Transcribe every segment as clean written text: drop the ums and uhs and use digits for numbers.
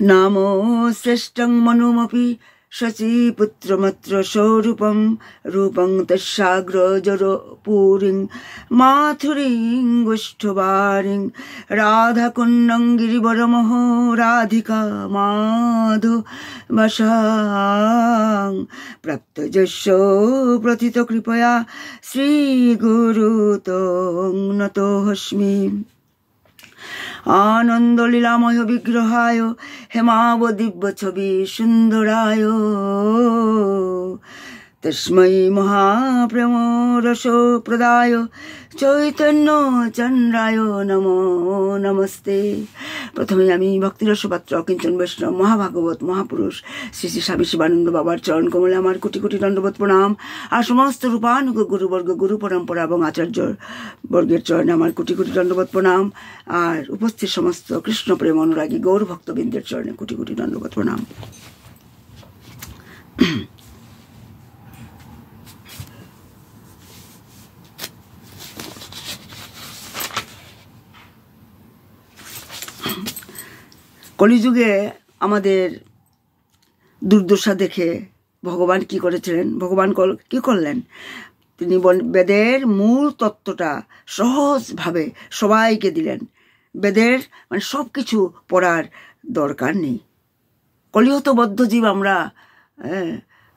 नामो श्रेष्ठं मनुमपि शचीपुत्रमत्र स्वरूपं रूपं तस्याग्रजरपूरिं माथुरीं गोष्ठवारिं राधाकुण्डं गिरिवरमहो राधिका माधवशां प्राप्तजस्यो प्रथितकृपया श्रीगुरुतं नतोऽस्मि। आनंदलीलामय विग्रहाय हेमाव दिव्य छवि सुंदराय तस्मै महाप्रेम रसो प्रदाय चैतन्य चंद्राय नमो नमस्ते। प्रथमे आमी भक्तिरस पात्र किंचन वैष्णव महाभागवत महापुरुष श्री श्री स्वामी शिवानंद बाबार चरण कमले आमार कोटि कोटि दंडवत प्रणाम। और समस्त रूपानुग गुरुवर्ग गुरु परम्परा और आचार्य वर्गेर चरणे आमार कोटि कोटि दंडवत प्रणाम। और उपस्थित समस्त कृष्ण प्रेम अनुरागी गौर भक्तबिंदेर चरणे कोटि कोटि दंडवत प्रणाम। কলিযুগে আমাদের দুর্দশা দেখে ভগবান কি করেছিলেন, ভগবান কি করলেন, তিনি বেদের মূল তত্ত্বটা সহজভাবে সবাইকে দিলেন। বেদের মানে সব কিছু পড়ার দরকার নেই। কলিহতবদ্ধ জীব আমরা,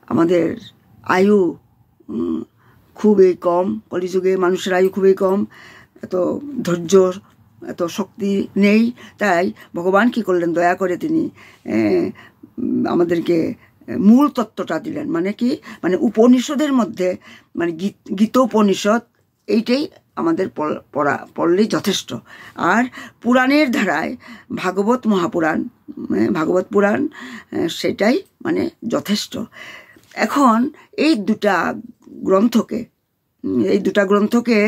আমাদের আয়ু খুবই কম, কলিযুগে মানুষের আয়ু খুবই কম, এত ধৈর্য এত শক্তি নেই। তাই ভগবান কি করলেন, দয়া করে তিনি আমাদেরকে মূল তত্ত্বটা দিলেন। মানে কি, মানে উপনিষদের মধ্যে মানে গীতোপনিষদ এইটাই আমাদের পড়লেই যথেষ্ট। আর পুরাণের ধারায় ভাগবত মহাপুরাণ, ভাগবত পুরাণ, সেটাই মানে যথেষ্ট। এখন এই দুটা গ্রন্থকে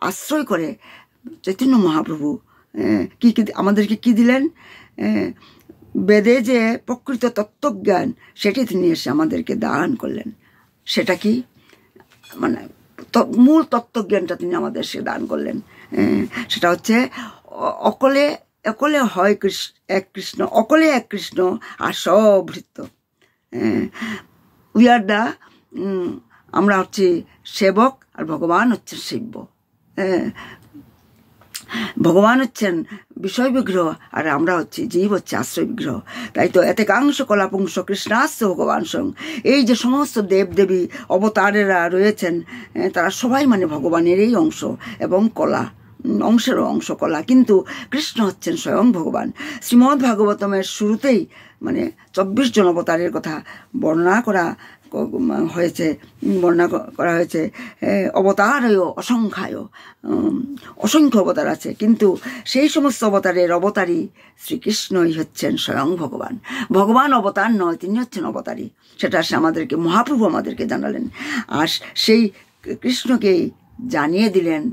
আশ্রয় করে চৈতন্য মহাপ্রভু কি আমাদেরকে কি দিলেন, বেদে যে প্রকৃত তত্ত্বজ্ঞান সেটি তিনি এসে আমাদেরকে দান করলেন। সেটা কি, মানে মূল তত্ত্বজ্ঞানটা তিনি আমাদের সে দান করলেন। সেটা হচ্ছে অকলে হয় এক কৃষ্ণ, অকলে এক কৃষ্ণ আর সব ভৃত্য। উই আর দা, আমরা হচ্ছি সেবক আর ভগবান হচ্ছেন সেব্য। ভগবান হচ্ছেন বিষয় বিগ্রহ আর আমরা হচ্ছি জীব, হচ্ছে আশ্রয় বিগ্রহ। তাই তো এতেকাংশ কলাপুংস কৃষ্ণাস্য ভগবান সং, এই যে সমস্ত দেবদেবী অবতারেরা রয়েছেন তারা সবাই মানে ভগবানেরই অংশ এবং কলা, অংশেরও অংশ কলা, কিন্তু কৃষ্ণ হচ্ছেন স্বয়ং ভগবান। শ্রীমদ্ ভাগবতমের শুরুতেই মানে 24 জন অবতারের কথা বর্ণনা করা হয়েছে। অবতারয় অসংখ্যায়, অসংখ্য অবতার আছে, কিন্তু সেই সমস্ত অবতারের অবতারী শ্রীকৃষ্ণই হচ্ছেন স্বয়ং ভগবান। ভগবান অবতার নয়, তিনি হচ্ছেন অবতারী। সেটা সে আমাদেরকে মহাপ্রভু আমাদেরকে জানালেন। আর সেই কৃষ্ণকেই জানিয়ে দিলেন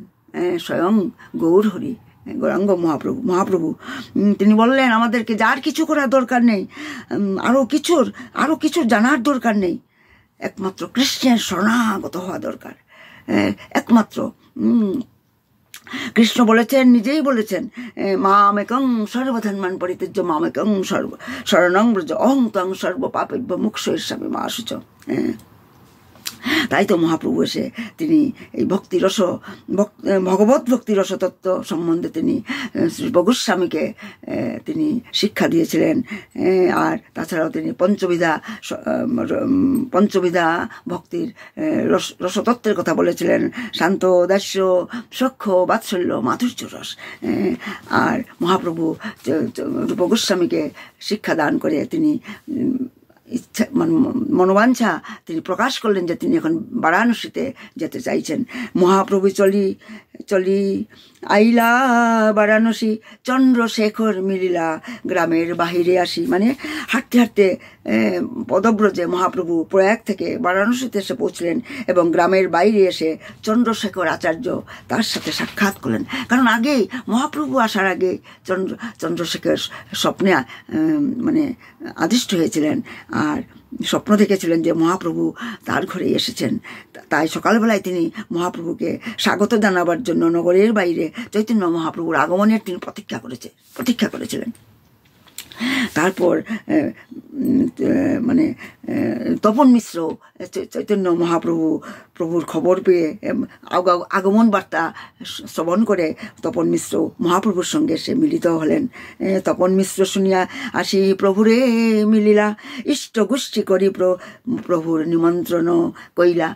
স্বয়ং গৌরহরি, গৌরাঙ্গ মহাপ্রভু। তিনি বললেন আমাদেরকে যার কিছু করার দরকার নেই, আরো কিছুর জানার দরকার নেই, একমাত্র কৃষ্ণের শরণাগত হওয়া দরকার। একমাত্র কৃষ্ণ বলেছেন, নিজেই বলেছেন, মামেকং সর্বধর্মান পরিত্যজ্য মামেকং শরণং ব্রজ অহং ত্বং সর্ব পাপেভ্যো মোক্ষয়িষ্যামি মা শুচ। তাই তো মহাপ্রভু এসে তিনি এই ভগবত ভক্তি রসতত্ত্ব সম্বন্ধে তিনি শ্রী গোস্বামীকে তিনি শিক্ষা দিয়েছিলেন। আর তাছাড়াও তিনি পঞ্চবিধা ভক্তির রসতত্ত্বের কথা বলেছিলেন, শান্ত, দাস্য, সখ্য, বাৎসল্য, মাধুর্য রস। আর মহাপ্রভু রূপ গোস্বামীকে শিক্ষা দান করে তিনি ইচ্ছা মনোবাঞ্ছা তিনি প্রকাশ করলেন যে তিনি এখন বারাণসীতে যেতে চাইছেন। মহাপ্রভু চলি আইলা বারাণসী, চন্দ্রশেখর মিলিলা গ্রামের বাহিরে আসি। মানে হাঁটতে হাঁটতে পদব্রজে মহাপ্রভু প্রয়াগ থেকে বারাণসীতে এসে পৌঁছলেন এবং গ্রামের বাইরে এসে চন্দ্রশেখর আচার্য তার সাথে সাক্ষাৎ করলেন। কারণ আগেই মহাপ্রভু আসার আগে চন্দ্রশেখর স্বপ্নে মানে আদিষ্ট হয়েছিলেন আর স্বপ্ন দেখেছিলেন যে মহাপ্রভু তার ঘরে এসেছেন। তাই সকালবেলায় তিনি মহাপ্রভুকে স্বাগত জানাবার জন্য নগরের বাইরে চৈতন্য মহাপ্রভুর আগমনের তিনি প্রতীক্ষা করেছিলেন। তারপর মানে তপন মিশ্র চৈতন্য প্রভুর খবর পেয়ে আগমন বার্তা শ্রবণ করে তপন মিশ্র মহাপ্রভুর সঙ্গে সে মিলিত হলেন। তপন মিশ্র শুনিয়া আসি প্রভুরে মিলিলা, ইষ্ট গোষ্ঠী করি প্রভুর নিমন্ত্রণ কইলা।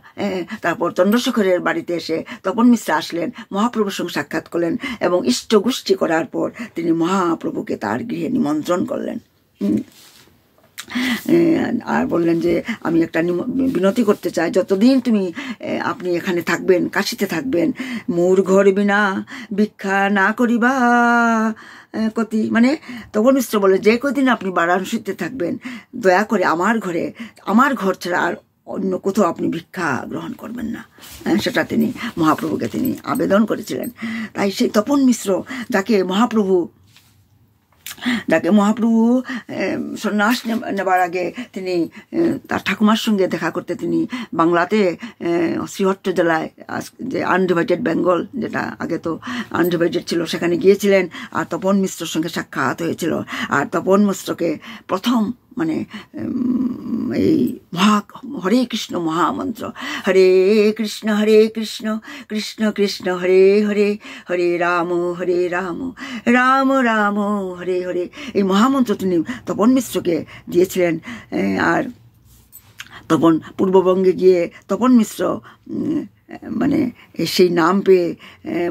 তারপর চন্দ্রশেখরের বাড়িতে এসে তপন মিশ্র আসলেন, মহাপ্রভুর সঙ্গে সাক্ষাৎ করলেন এবং ইষ্ট গোষ্ঠী করার পর তিনি মহাপ্রভুকে তার গৃহে নিমন্ত্রণ করলেন। আর বললেন যে আমি একটা বিনতি করতে চাই, যতদিন আপনি এখানে থাকবেন, কাশিতে থাকবেন, মোর ঘর বিনা ভিক্ষা না করিবা কতি। মানে তপন মিশ্র বলে যে কদিন আপনি বারাণসীতে থাকবেন, দয়া করে আমার ঘর ছাড়া আর অন্য কোথাও আপনি ভিক্ষা গ্রহণ করবেন না। সেটা তিনি মহাপ্রভুকে তিনি আবেদন করেছিলেন। তাই সেই তপন মিশ্র যাকে মহাপ্রভু সন্ন্যাস নেবার আগে তিনি তার ঠাকুমার সঙ্গে দেখা করতে তিনি বাংলাতে শ্রীহট্ট জেলায় যে আনডিভাইডেড বেঙ্গল, যেটা আগে তো আনডিভাইডেড ছিল, সেখানে গিয়েছিলেন আর তপন মিশ্রর সঙ্গে সাক্ষাৎ হয়েছিল। আর তপন মিশ্রকে প্রথম মানে এই হরে কৃষ্ণ মহামন্ত্র, হরে কৃষ্ণ কৃষ্ণ কৃষ্ণ হরে হরে, হরে রাম রাম রাম হরে হরে, এই মহামন্ত্র তিনি তপন মিশ্রকে দিয়েছিলেন। আর তখন পূর্ববঙ্গে গিয়ে তপন মিশ্র মানে সেই নাম পেয়ে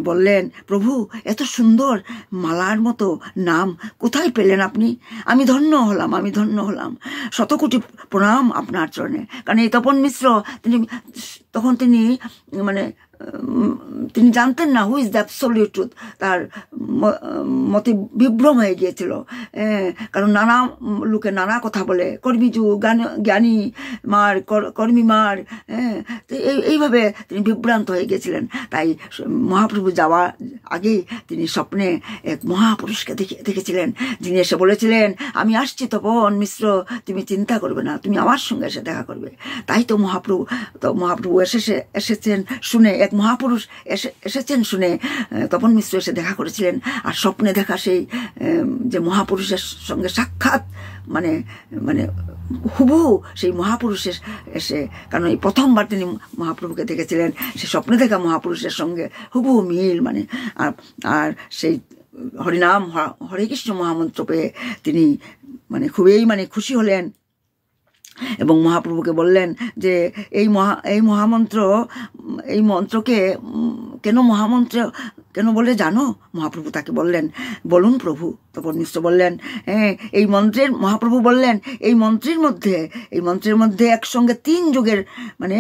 বললেন, প্রভু এত সুন্দর মালার মতো নাম কোথায় পেলেন আপনি? আমি ধন্য হলাম, শতকোটি প্রণাম আপনার চরণে। কারণ এই তপন মিশ্র তিনি মানে তিনি জানতেন না who is the absolute truth. তার মতে বিভ্রম হয়ে গিয়েছিল, কারণ নানা লোকে নানা কথা বলে, কর্মীযু জ্ঞানী মার কর্মী মার, এইভাবে তিনি বিভ্রান্ত হয়ে গিয়েছিলেন। তাই মহাপ্রভু যাওয়ার আগেই তিনি স্বপ্নে এক মহাপুরুষকে দেখেছিলেন, যিনি এসে বলেছিলেন, আমি আসছি তপন মিশ্র, তুমি চিন্তা করবে না, তুমি আমার সঙ্গে এসে দেখা করবে। তাই তো মহাপ্রভু এসেছেন শুনে, এক মহাপুরুষ এসেছেন শুনে তপন মিশ্র এসে দেখা করেছিলেন। আর স্বপ্নে দেখা সেই যে মহাপুরুষের সঙ্গে সাক্ষাৎ মানে হুবহু সেই মহাপুরুষের এসে, কারণ এই প্রথমবার তিনি মহাপ্রভুকে দেখেছিলেন, সে স্বপ্নে দেখা মহাপুরুষের সঙ্গে হুবহু মিল মানে। আর সেই হরিনাম হরে কৃষ্ণ মহামন্ত্র পেয়ে তিনি মানে খুবই খুশি হলেন এবং মহাপ্রভুকে বললেন যে এই মন্ত্রকে কেন বলে জানো? মহাপ্রভু তাকে বললেন, বলুন প্রভু। তপন মিশ্র বললেন, মহাপ্রভু বললেন, এই মন্ত্রের মধ্যে একসঙ্গে 3 যুগের মানে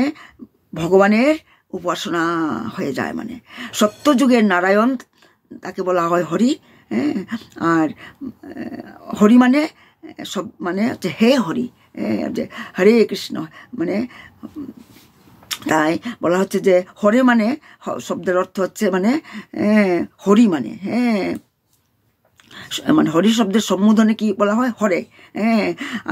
ভগবানের উপাসনা হয়ে যায়। মানে সত্যযুগের নারায়ণ তাকে বলা হয় হরি, আর হরি মানে সব মানে হচ্ছে হে হরি, যে হরে কৃষ্ণ মানে, তাই বলা হচ্ছে যে হরে মানে শব্দের অর্থ হচ্ছে মানে হরি মানে মানে হরি শব্দের সম্বোধনে কি বলা হয়? হরে।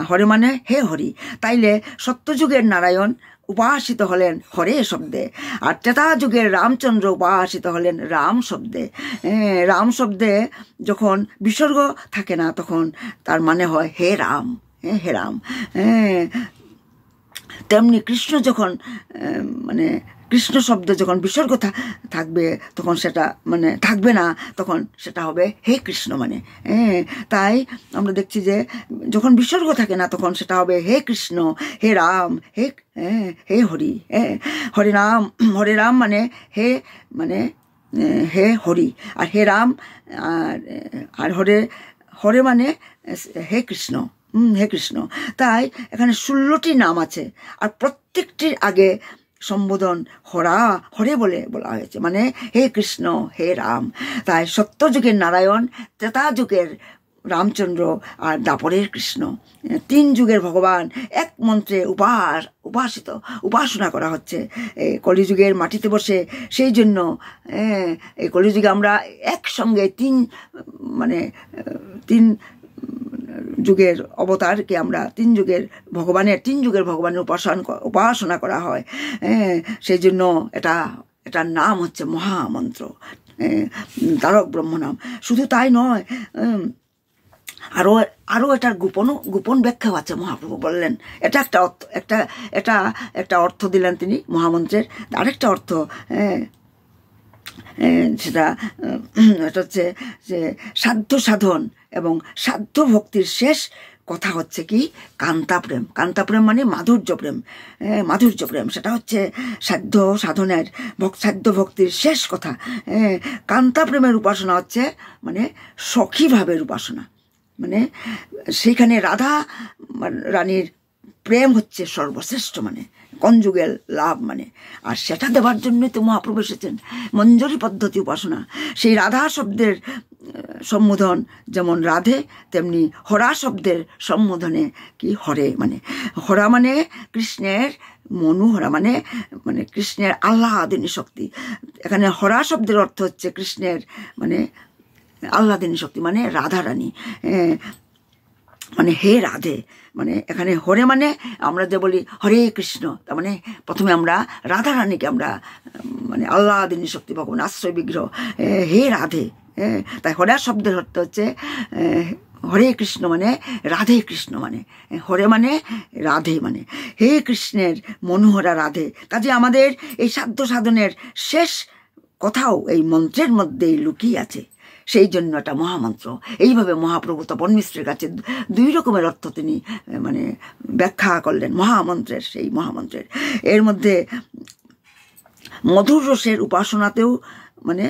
হরে মানে হে হরি। তাইলে সত্যযুগের নারায়ণ উপাসিত হলেন হরে শব্দে, আর ত্রেতা যুগের রামচন্দ্র উপাসিত হলেন রাম শব্দে। রাম শব্দে যখন বিসর্গ থাকে না তখন তার মানে হয় হে রাম, হে রাম। তেমনি কৃষ্ণ যখন মানে কৃষ্ণ শব্দ যখন বিসর্গ থাকবে তখন সেটা মানে থাকবে না, তখন সেটা হবে হে কৃষ্ণ মানে। তাই আমরা দেখছি যে যখন বিসর্গ থাকে না তখন সেটা হবে হে কৃষ্ণ, হে রাম, হে হরি। হরে রাম মানে হে হরি, আর হে রাম আর হরে মানে হে কৃষ্ণ, হে কৃষ্ণ। তাই এখানে 16টি নাম আছে, আর প্রত্যেকটির আগে সম্বোধন হরে বলে বলা হয়েছে, মানে হে কৃষ্ণ, হে রাম। তাই সত্যযুগের নারায়ণ, ত্রেতা যুগের রামচন্দ্র আর দাপরের কৃষ্ণ, 3 যুগের ভগবান এক মন্ত্রে উপাসনা করা হচ্ছে এই কলিযুগের মাটিতে বসে। সেই জন্য এই কলিযুগে আমরা একসঙ্গে 3 যুগের অবতারকে আমরা 3 যুগের ভগবানের উপাসনা করা হয়। সেই জন্য এটার নাম হচ্ছে মহামন্ত্র, তারক ব্রহ্ম নাম। শুধু তাই নয়, আরও এটার গোপন ব্যাখ্যাও আছে। মহাপ্রভু বললেন, এটা একটা অর্থ দিলেন তিনি মহামন্ত্রের। আরেকটা অর্থ সেটা এটা হচ্ছে যে সাধ্য সাধন এবং সাধ্য ভক্তির শেষ কথা হচ্ছে কি কান্তাপ্রেম। কান্তাপ্রেম মানে মাধুর্য প্রেম। সেটা হচ্ছে সাধ্য সাধনের সাধ্য ভক্তির শেষ কথা। কান্তাপ্রেমের উপাসনা হচ্ছে মানে সখী ভাবের উপাসনা, মানে সেখানে রাধা রানীর প্রেম হচ্ছে সর্বশ্রেষ্ঠ, মানে কনজুগেল লাভ মানে। আর সেটা দেওয়ার জন্যই তো মহাপ্রভু এসেছেন, মঞ্জরি পদ্ধতি উপাসনা। সেই রাধা শব্দের সম্বোধন যেমন রাধে, তেমনি হরা শব্দের সম্বোধনে কি হরে, মানে হরা মানে কৃষ্ণের মনোহরা, মানে কৃষ্ণের আহ্লাদিনী শক্তি। এখানে হরা শব্দের অর্থ হচ্ছে কৃষ্ণের মানে আহ্লাদিনী শক্তি, মানে রাধা রানী, মানে হে রাধে। মানে এখানে হরে মানে আমরা যে বলি হরে কৃষ্ণ, তার মানে প্রথমে আমরা রাধা রানীকে আমরা মানে আহ্লাদিনী শক্তি, ভগবান আশ্রয় বিগ্রহ, হে রাধে। তাই হরা শব্দের অর্থ হচ্ছে হরে কৃষ্ণ, মানে রাধে কৃষ্ণ, মানে হরে মানে রাধে, মানে হে কৃষ্ণের মনোহরা রাধে। কাজে আমাদের এই সাধ্য সাধনের শেষ কথাও এই মন্ত্রের মধ্যেই লুকিয়ে আছে। সেই জন্য একটা মহামন্ত্র। এইভাবে মহাপ্রভু তপন মিশ্রের কাছে 2 রকমের অর্থ তিনি মানে ব্যাখ্যা করলেন মহামন্ত্রের। সেই মহামন্ত্রের এর মধ্যে মধুর রসের উপাসনাতেও মানে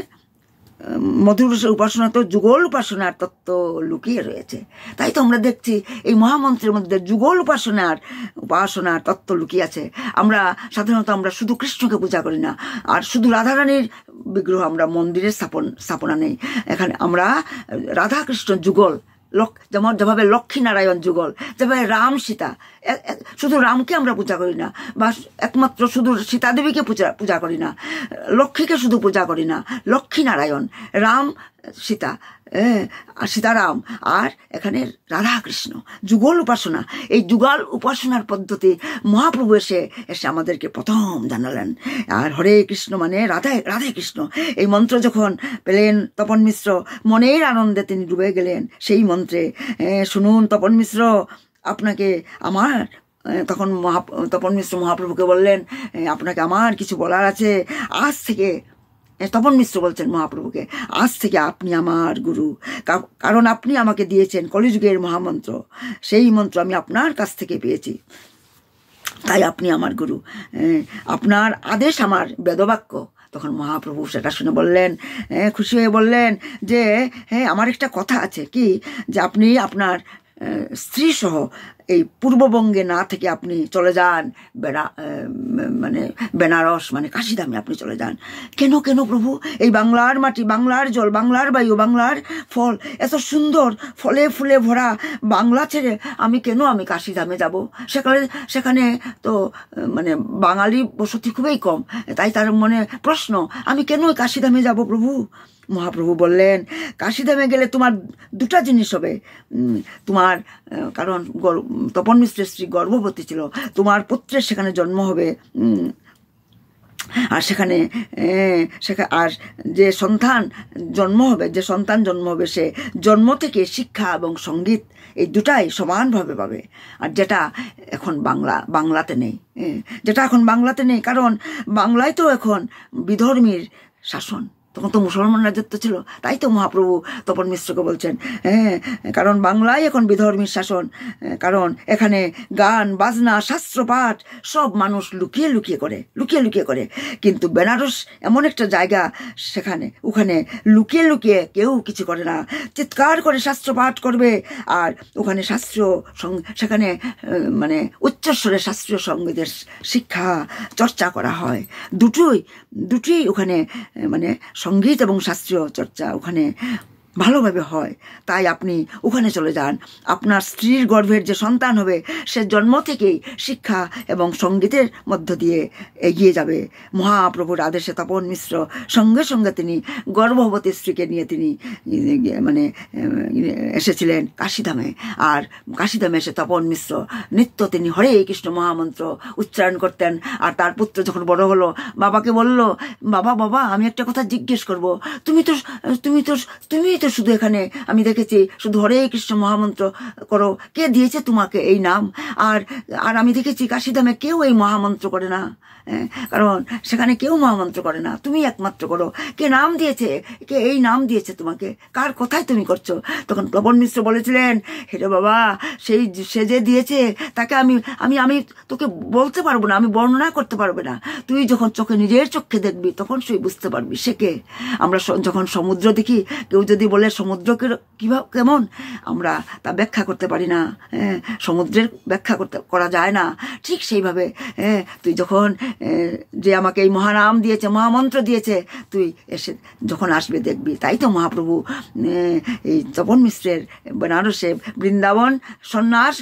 যুগল উপাসনার তত্ত্ব লুকিয়ে রয়েছে। তাই তো আমরা দেখছি এই মহামন্ত্রের মধ্যে যুগল উপাসনার তত্ত্ব লুকিয়ে আছে। আমরা সাধারণত আমরা শুধু কৃষ্ণকে পূজা করি না, আর শুধু রাধারানীর বিগ্রহ আমরা মন্দিরে স্থাপনা নেই। এখানে আমরা রাধা কৃষ্ণ যুগল, যেভাবে লক্ষ্মীনারায়ণ যুগল, যেভাবে রাম সীতা, শুধু রামকে আমরা পূজা করি না, বা একমাত্র শুধু সীতাদেবীকে পূজা করি না, লক্ষ্মীকে শুধু পূজা করি না, লক্ষ্মীনারায়ণ, রাম সীতা, সীতারাম, আর এখানে রাধা কৃষ্ণ, যুগল উপাসনা। এই যুগল উপাসনার পদ্ধতি মহাপ্রভু এসে আমাদেরকে প্রথম জানালেন। আর হরে কৃষ্ণ মানে রাধে কৃষ্ণ। এই মন্ত্র যখন পেলেন তপন মিশ্র, মনের আনন্দে তিনি ডুবে গেলেন সেই মন্ত্রে। শুনুন তপন মিশ্র, আপনাকে আমার, তখন তপন মিশ্র মহাপ্রভুকে বললেন, আপনাকে আমার কিছু বলার আছে। আজ থেকে, তপন মিশ্র বলছেন মহাপ্রভুকে, আজ থেকে আপনি আমার গুরু, কারণ আপনি আমাকে দিয়েছেন কলিযুগের মহামন্ত্র। সেই মন্ত্র আমি আপনার কাছ থেকে পেয়েছি, তাই আপনি আমার গুরু। আপনার আদেশ আমার বেদবাক্য। তখন মহাপ্রভু সেটা শুনে বললেন, খুশি হয়ে বললেন যে হ্যাঁ, আমার একটা কথা আছে, কি যে আপনি আপনার স্ত্রী সহ এই পূর্ববঙ্গে না থেকে আপনি চলে যান মানে বেনারস, মানে কাশিধামে আপনি চলে যান। কেন প্রভু? এই বাংলার মাটি, বাংলার জল, বাংলার বায়ু, বাংলার ফল, এত সুন্দর ফলে ফুলে ভরা বাংলা ছেড়ে আমি কাশিধামে যাব? সেখানে তো মানে বাঙালি বসতি খুবই কম। তাই তার মনে প্রশ্ন, আমি কেন কাশিধামে যাব প্রভু? মহাপ্রভু বললেন, কাশিধামে গেলে তোমার 2টা জিনিস হবে। তোমার, কারণ তপন মিশ্রের স্ত্রী গর্ভবতী ছিল, তোমার পুত্রের সেখানে জন্ম হবে, আর সেখানে আর যে সন্তান জন্ম হবে সে জন্ম থেকে শিক্ষা এবং সঙ্গীত এই 2টাই সমানভাবে পাবে। আর যেটা এখন বাংলাতে নেই, কারণ বাংলায় তো এখন বিধর্মীর শাসন, তখন তো মুসলমান রাজত্ব ছিল। তাই তো মহাপ্রভু তপন মিশ্রকে বলছেন, কারণ বাংলায় এখন বিধর্মীর শাসন, কারণ এখানে গান বাজনা শাস্ত্র পাঠ সব মানুষ লুকিয়ে লুকিয়ে করে। কিন্তু বেনারস এমন একটা জায়গা, ওখানে লুকিয়ে কেউ কিছু করে না, চিৎকার করে শাস্ত্র পাঠ করবে। আর ওখানে সেখানে মানে উচ্চস্বরে শাস্ত্রীয় সঙ্গীতের শিক্ষা চর্চা করা হয়। দুটোই ওখানে মানে সঙ্গীত এবং শাস্ত্রীয় চর্চা ওখানে ভালোভাবে হয়। তাই আপনি ওখানে চলে যান। আপনার স্ত্রীর গর্ভের যে সন্তান হবে সে জন্ম থেকেই শিক্ষা এবং সঙ্গীতের মধ্য দিয়ে এগিয়ে যাবে। মহাপ্রভুর আদেশে তপন মিশ্র সঙ্গে তিনি গর্ভবতী স্ত্রীকে নিয়ে তিনি মানে এসেছিলেন কাশিধামে। আর কাশিধামে এসে তপন মিশ্র নিত্য তিনি হরে কৃষ্ণ মহামন্ত্র উচ্চারণ করতেন। আর তার পুত্র যখন বড় হলো, বাবাকে বলল, বাবা আমি একটা কথা জিজ্ঞেস করব, তুমি তো শুধু এখানে আমি দেখেছি শুধু হরে কৃষ্ণ মহামন্ত্র করো। কে দিয়েছে তোমাকে এই নাম? আর আর আমি দেখেছি কাশিধামে কেউ এই মহামন্ত্র করে না, কারণ সেখানে কেউ মহামন্ত্র করে না, তুমি একমাত্র করো। কে নাম দিয়েছে? কে এই নাম দিয়েছে তোমাকে? কার কথায় তুমি করছো? তখন প্লবন মিশ্র বলেছিলেন, হেরে বাবা, সে যে দিয়েছে তাকে আমি আমি আমি তোকে বলতে পারবো না, আমি বর্ণনা করতে পারবে না। তুই যখন নিজের চোখে দেখবি তখন তুই বুঝতে পারবি সে কে। আমরা যখন সমুদ্র দেখি, কেউ যদি বলে সমুদ্রকে কিভাবে কেমন, আমরা তা ব্যাখ্যা করতে পারি না, সমুদ্রের ব্যাখ্যা করা যায় না। ঠিক সেইভাবে তুই যখন যে আমাকে এই মহানাম দিয়েছে, মহামন্ত্র দিয়েছে, তুই এসে যখন আসবে দেখবি। তাই তো মহাপ্রভু এই তপন মিশ্রের বেনারসে বৃন্দাবন সন্ন্যাস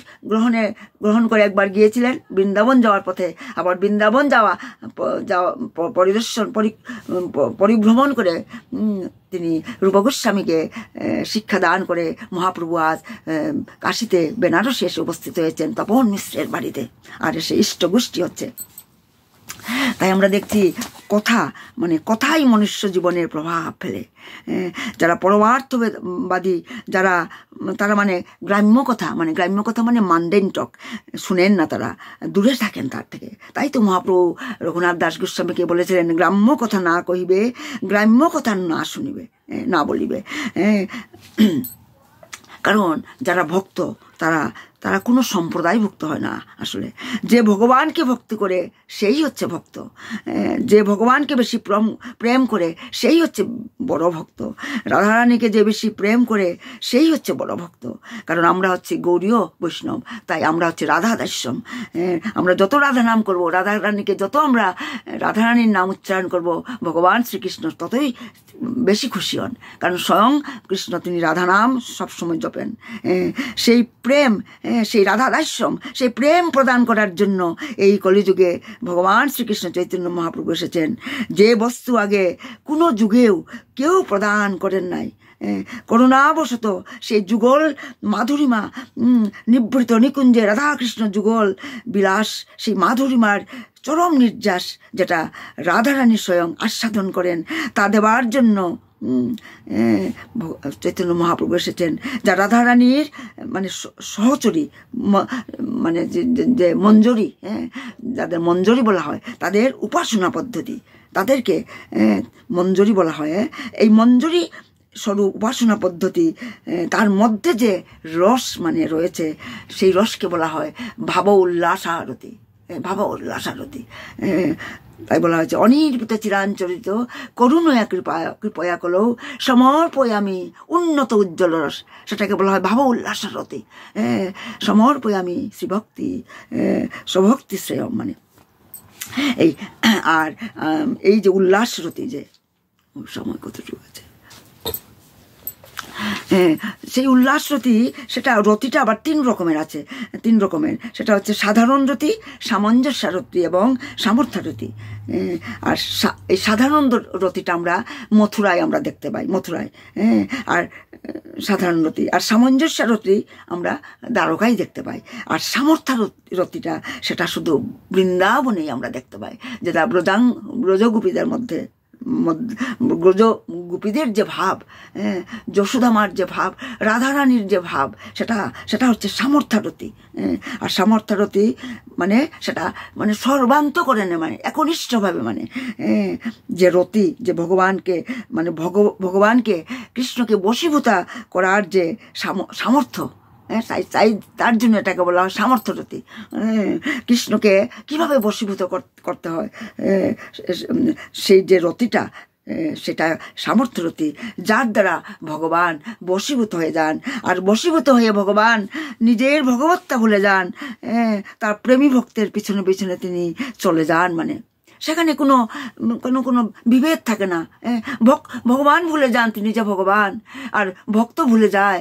গ্রহণ করে একবার গিয়েছিলেন বৃন্দাবন যাওয়ার পথে। আবার বৃন্দাবন যাওয়া পরিভ্রমণ করে তিনি রূপ গোস্বামীকে শিক্ষা দান করে মহাপ্রভু আজ কাশীতে বেনারসে এসে উপস্থিত হয়েছেন তপন মিশ্রের বাড়িতে, আর এসে ইষ্ট গোষ্ঠী হচ্ছে। তাই আমরা দেখছি কথাই মনুষ্য জীবনের প্রভাব ফেলে। যারা পরমার্থবাদী, তারা গ্রাম্য কথা মানে মান্ডেন টক শুনেন না, তারা দূরে থাকেন তার থেকে। তাই তো মহাপ্রভু রঘুনাথ দাস গোস্বামীকে বলেছিলেন, গ্রাম্য কথা না কহিবে, গ্রাম্য কথা না শুনিবে, না বলিবে। কারণ যারা ভক্ত তারা কোনো সম্প্রদায় ভক্ত হয় না। আসলে যে ভগবানকে ভক্তি করে সেই হচ্ছে ভক্ত, যে ভগবানকে বেশি প্রেম করে সেই হচ্ছে বড় ভক্ত, রাধারানীকে যে বেশি প্রেম করে সেই হচ্ছে বড় ভক্ত। কারণ আমরা হচ্ছে গৌরীয় বৈষ্ণব, তাই আমরা হচ্ছে রাধা দাস্যম। আমরা যত রাধা নাম করবো, রাধারানীকে যত আমরা রাধারানীর নাম উচ্চারণ করব, ভগবান শ্রীকৃষ্ণ ততই বেশি খুশি হন। কারণ স্বয়ং কৃষ্ণ তিনি রাধা নাম সবসময় জপেন। সেই প্রেম, সেই রাধা দাস্যম, সেই প্রেম প্রদান করার জন্য এই কলিযুগে ভগবান শ্রীকৃষ্ণ চৈতন্য মহাপ্রভু এসেছেন। যে বস্তু আগে কোনো যুগেও কেউ প্রদান করেন নাই, করুণাবশত সেই যুগল মাধুরিমা নিভৃত নিকুঞ্জে রাধাকৃষ্ণ যুগল বিলাস, সেই মাধুরিমার চরম নির্যাস যেটা রাধারানী স্বয়ং আস্বাদন করেন, তা দেবার জন্য চৈতন্য মহাপ্রভু এসেছেন। যা রাধারানীর সহচরী, যে মঞ্জরি, যাদের মঞ্জরি বলা হয়, তাদের উপাসনা পদ্ধতি, তাদেরকে মঞ্জরি বলা হয়। এই মঞ্জরি স্বরূপ উপাসনা পদ্ধতি, তার মধ্যে যে রস রয়েছে, সেই রসকে বলা হয় ভাব উল্লাসারতি। তাই বলা হয়েছে, অনির্বিত চিরাঞ্চরিত করুণয়া কৃপয়া কলৌ সমর্পয়ামি উন্নত উজ্জ্বল রস, সেটাকে বলা হয় ভাব উল্লাসারতি। সমর্পয়ামি শ্রীভক্তি স্বভক্তি শ্রেয়, এই যে উল্লাসরতি, যে সময় কতটুকু আছে, সেই উল্লাসরতি, সেটা রতিটা আবার তিন রকমের। সেটা হচ্ছে সাধারণ রতি, সামঞ্জস্যরতি এবং সামর্থ্যরতি। আর এই সাধারণ রতিটা আমরা মথুরায় দেখতে পাই, আর সাধারণ রতি আর সামঞ্জস্যরতি আমরা দ্বারকায় দেখতে পাই। আর সামর্থ্যরতিটা সেটা শুধু বৃন্দাবনেই আমরা দেখতে পাই, যেটা ব্রজগোপীদের মধ্যে, গোপীদের যে ভাব, যশোদামার যে ভাব, রাধারানীর যে ভাব, সেটা হচ্ছে সামর্থ্যরতি। আর সামর্থ্যরতি সেটা সর্বান্তকরণে, একনিষ্ঠভাবে, যে রতি, যে ভগবানকে ভগবানকে কৃষ্ণকে বশীভূতা করার যে সামর্থ্য, তাই তার জন্য এটাকে বলা হয় সামর্থ্যরতি। কৃষ্ণকে কিভাবে বশীভূত করতে হয়, সেই যে রতিটা, সেটা সামর্থ্যরতি, যার দ্বারা ভগবান বশীভূত হয়ে যান। আর বশীভূত হয়ে ভগবান নিজের ভগবত্তা ভুলে যান, তার প্রেমী ভক্তের পিছনে পিছনে তিনি চলে যান। সেখানে কোনো বিভেদ থাকে না। ভগবান ভুলে যান তিনি যে ভগবান, আর ভক্ত ভুলে যায়।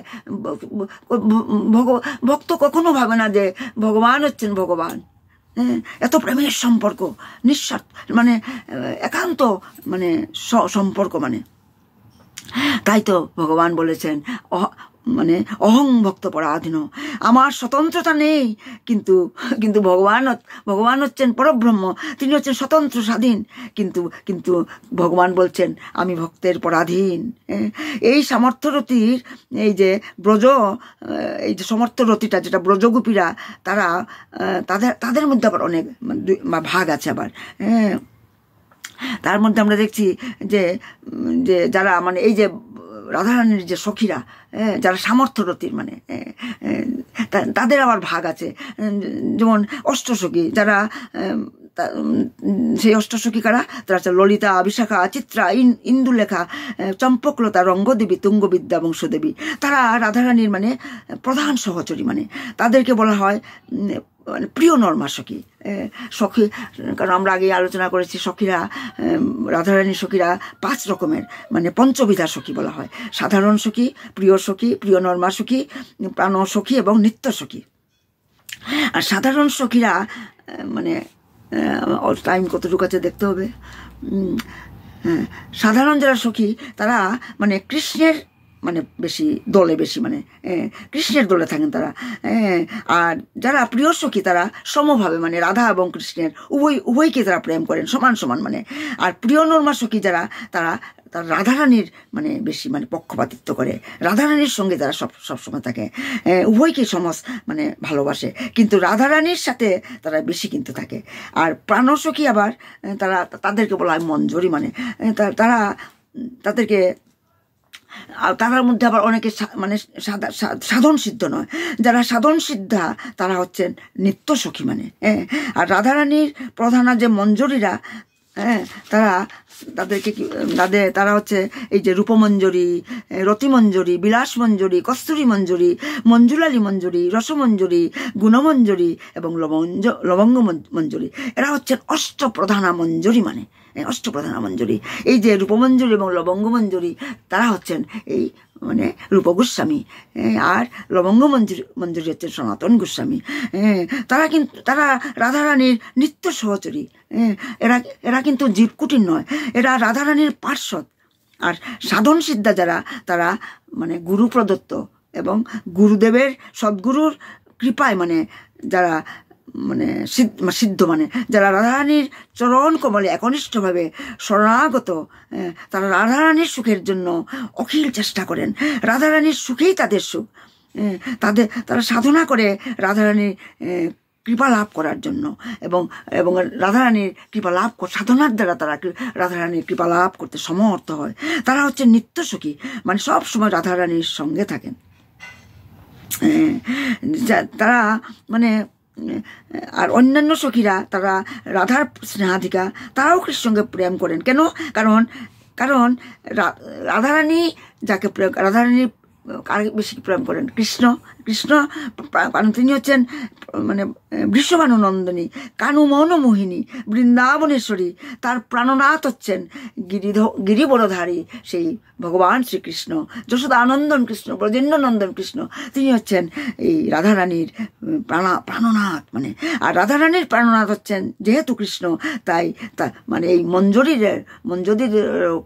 ভক্ত কখনো ভাবে না যে ভগবান হচ্ছেন ভগবান। এত প্রেমের সম্পর্ক, নিঃস্বার্থ, একান্ত সম্পর্ক। তাই তো ভগবান বলেছেন, মানে অহং ভক্ত পরাধীন, আমার স্বতন্ত্রতা নেই, কিন্তু কিন্তু ভগবান হচ্ছেন পরব্রহ্ম, তিনি হচ্ছেন স্বতন্ত্র স্বাধীন, কিন্তু কিন্তু ভগবান বলছেন আমি ভক্তের পরাধীন। এই সামর্থ্যরতির এই যে এই যে সমর্থরতিটা, যেটা ব্রজগোপীরা, তারা তাদের মধ্যে আবার অনেক ভাগ আছে আবার। তার মধ্যে আমরা দেখছি যে যারা মানে এই যে রাধারানীর যে সখীরা, যারা সামর্থ্যরতির মানে তাদের আবার ভাগ আছে। যেমন অষ্টসখী, যারা সেই অষ্টসখী কারা, তারা হচ্ছে ললিতা, বিশাখা, চিত্রা, ইন্দুলেখা, চম্পকলতা, রঙ্গদেবী, তুঙ্গবিদ্যা, বংশদেবী। তারা রাধারানীর মানে প্রধান সহচরী, মানে তাদেরকে বলা হয় মানে প্রিয় নর্মা সখী। কারণ আমরা আগে আলোচনা করেছি সখীরা, রাধারানীর সখীরা 5 রকমের, মানে পঞ্চবিধা সখী বলা হয়: সাধারণ সখী, প্রিয় সখী, প্রিয় নর্মা সখী, প্রাণ সখী এবং নিত্য সখী। আর সাধারণ সখীরা মানে টাইম কতটুকু আছে দেখতে হবে। সাধারণ যারা সখী তারা মানে কৃষ্ণের মানে বেশি মানে কৃষ্ণের দলে থাকেন তারা। আর যারা প্রিয় সখী তারা সমভাবে মানে রাধা এবং কৃষ্ণের উভয়কে তারা প্রেম করেন সমান সমান মানে। আর প্রিয় নর্মা সখী যারা, তারা রাধারানীর মানে বেশি মানে পক্ষপাতিত্ব করে, রাধারানীর সঙ্গে তারা সবসময় থাকে, উভয়কে মানে ভালোবাসে, কিন্তু রাধারানীর সাথে তারা বেশি কিন্তু থাকে। আর প্রাণসখী আবার তাদেরকে বলা হয় মঞ্জরি, মানে তাদেরকে তাদের মধ্যে আবার অনেকে মানে সাধন সিদ্ধ নয়, যারা সাধন সিদ্ধা তারা হচ্ছেন নিত্য সখী মানে। আর রাধারানীর প্রধানা যে মঞ্জরীরা, তারা হচ্ছে এই যে রূপমঞ্জরি, রতিমঞ্জরি, বিলাস মঞ্জরি, কস্তুরী মঞ্জরি, মঞ্জুলালী মঞ্জরি, রসমঞ্জরি, গুণমঞ্জরি এবং লবঙ্গ মঞ্জরি। এরা হচ্ছেন অষ্টপ্রধানা মঞ্জরি, মানে অষ্টপ্রধানা মঞ্জরি। এই যে রূপমঞ্জরি এবং লবঙ্গ মঞ্জরি, তারা হচ্ছেন এই মানে রূপ গোস্বামী, আর লবঙ্গ মঞ্জরি হচ্ছেন সনাতন গোস্বামী। তারা রাধারানীর নিত্য সহচরী। এরা কিন্তু জীবকুটির নয়, এরা রাধারানীর পার্শ্বদ। আর সাধন সিদ্ধা যারা, তারা মানে গুরু প্রদত্ত এবং গুরুদেবের সদ্গুরুর কৃপায় মানে যারা মানে সিদ্ধ, মানে যারা রাধারানীর চরণ কমলে একনিষ্ঠভাবে শরণাগত, তারা রাধারানীর সুখের জন্য অখিল চেষ্টা করেন। রাধারানীর সুখেই তাদের সুখ। তারা সাধনা করে রাধারানীর কৃপা লাভ করার জন্য, এবং রাধারানীর কৃপা লাভ সাধনার দ্বারা তারা রাধারানীর কৃপা লাভ করতে সমর্থ হয়। তারা হচ্ছে নিত্য সখী, মানে সব সময় রাধারানীর সঙ্গে থাকেন। তারা মানে আর অন্যান্য সখীরা, তারা রাধার স্নেহাধিকা, তারাও কৃষ্ণের সঙ্গে প্রেম করেন। কেন? কারণ রাধারানী যাকে রাধারানী বেশি প্রেম করেন কৃষ্ণ। কারণ তিনি হচ্ছেন মানে বৃষভানু নন্দিনী, কানু মৌনমোহিনী, বৃন্দাবনেশ্বরী। তার প্রাণনাথ হচ্ছেন গিরিবরধারী সেই ভগবান শ্রীকৃষ্ণ, যশোদানন্দন কৃষ্ণ, ব্রজেন্দ্রনন্দন কৃষ্ণ। তিনি হচ্ছেন এই রাধারানীর প্রাণনাথ মানে। আর রাধারানীর প্রাণনাথ হচ্ছেন যেহেতু কৃষ্ণ, তাই মানে এই মঞ্জরির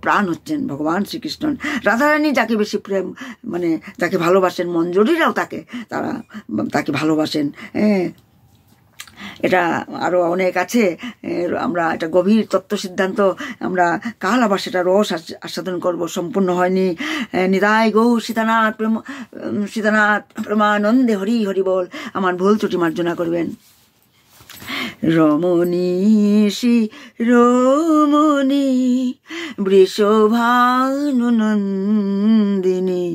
প্রাণ হচ্ছেন ভগবান শ্রীকৃষ্ণ। রাধারানী যাকে বেশি প্রেম মানে যাকে ভালোবাসেন, মঞ্জরিরাও তাকে ভালোবাসেন। এটা আরো অনেক আছে, আমরা এটা গভীর তত্ত্ব সিদ্ধান্ত আমরা কাল আবার সেটা রস আস্বাদন করব, সম্পূর্ণ হয়নি। নিতাই গৌ সীতানাথ প্রেমানন্দে হরি হরি বল। আমার ভুল ত্রুটি মার্জনা করবেন। রমণী রমণী বৃষভানু নন্দিনী,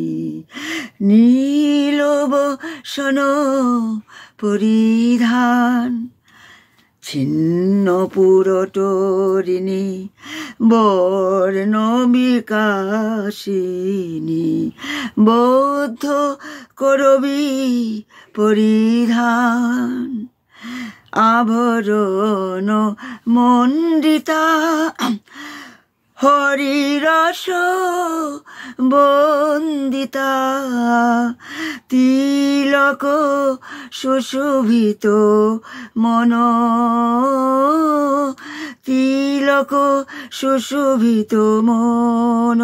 নীলবসন পরিধান, ছিন্ন পুরটরিণী, বর্ণ বিকাশিনী, বৌদ্ধ করবী পরিধান, আভরণ মণ্ডিতা, হরিরস বন্দিতা, তিলক সুশোভিত মন, তিলক সুশোভিত মন,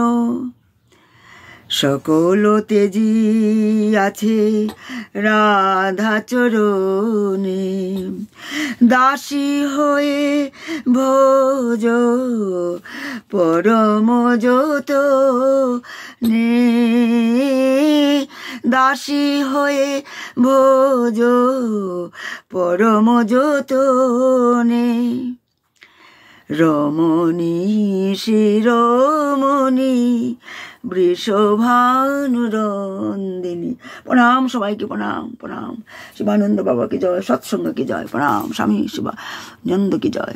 সকল তেজি আছে রাধা চরণে, দাসী হয়ে ভোজ পরম যতনে, দাসী হয়ে ভোজ পরম যতনে। রমণী শিরোমণি বৃষভানুরন্দিনী। প্রণাম সবাইকে, প্রণাম প্রণাম। শিবানন্দ বাবা কি জয়, সৎসঙ্গ কি জয়, প্রণাম। স্বামী শিবানন্দ কি জয়।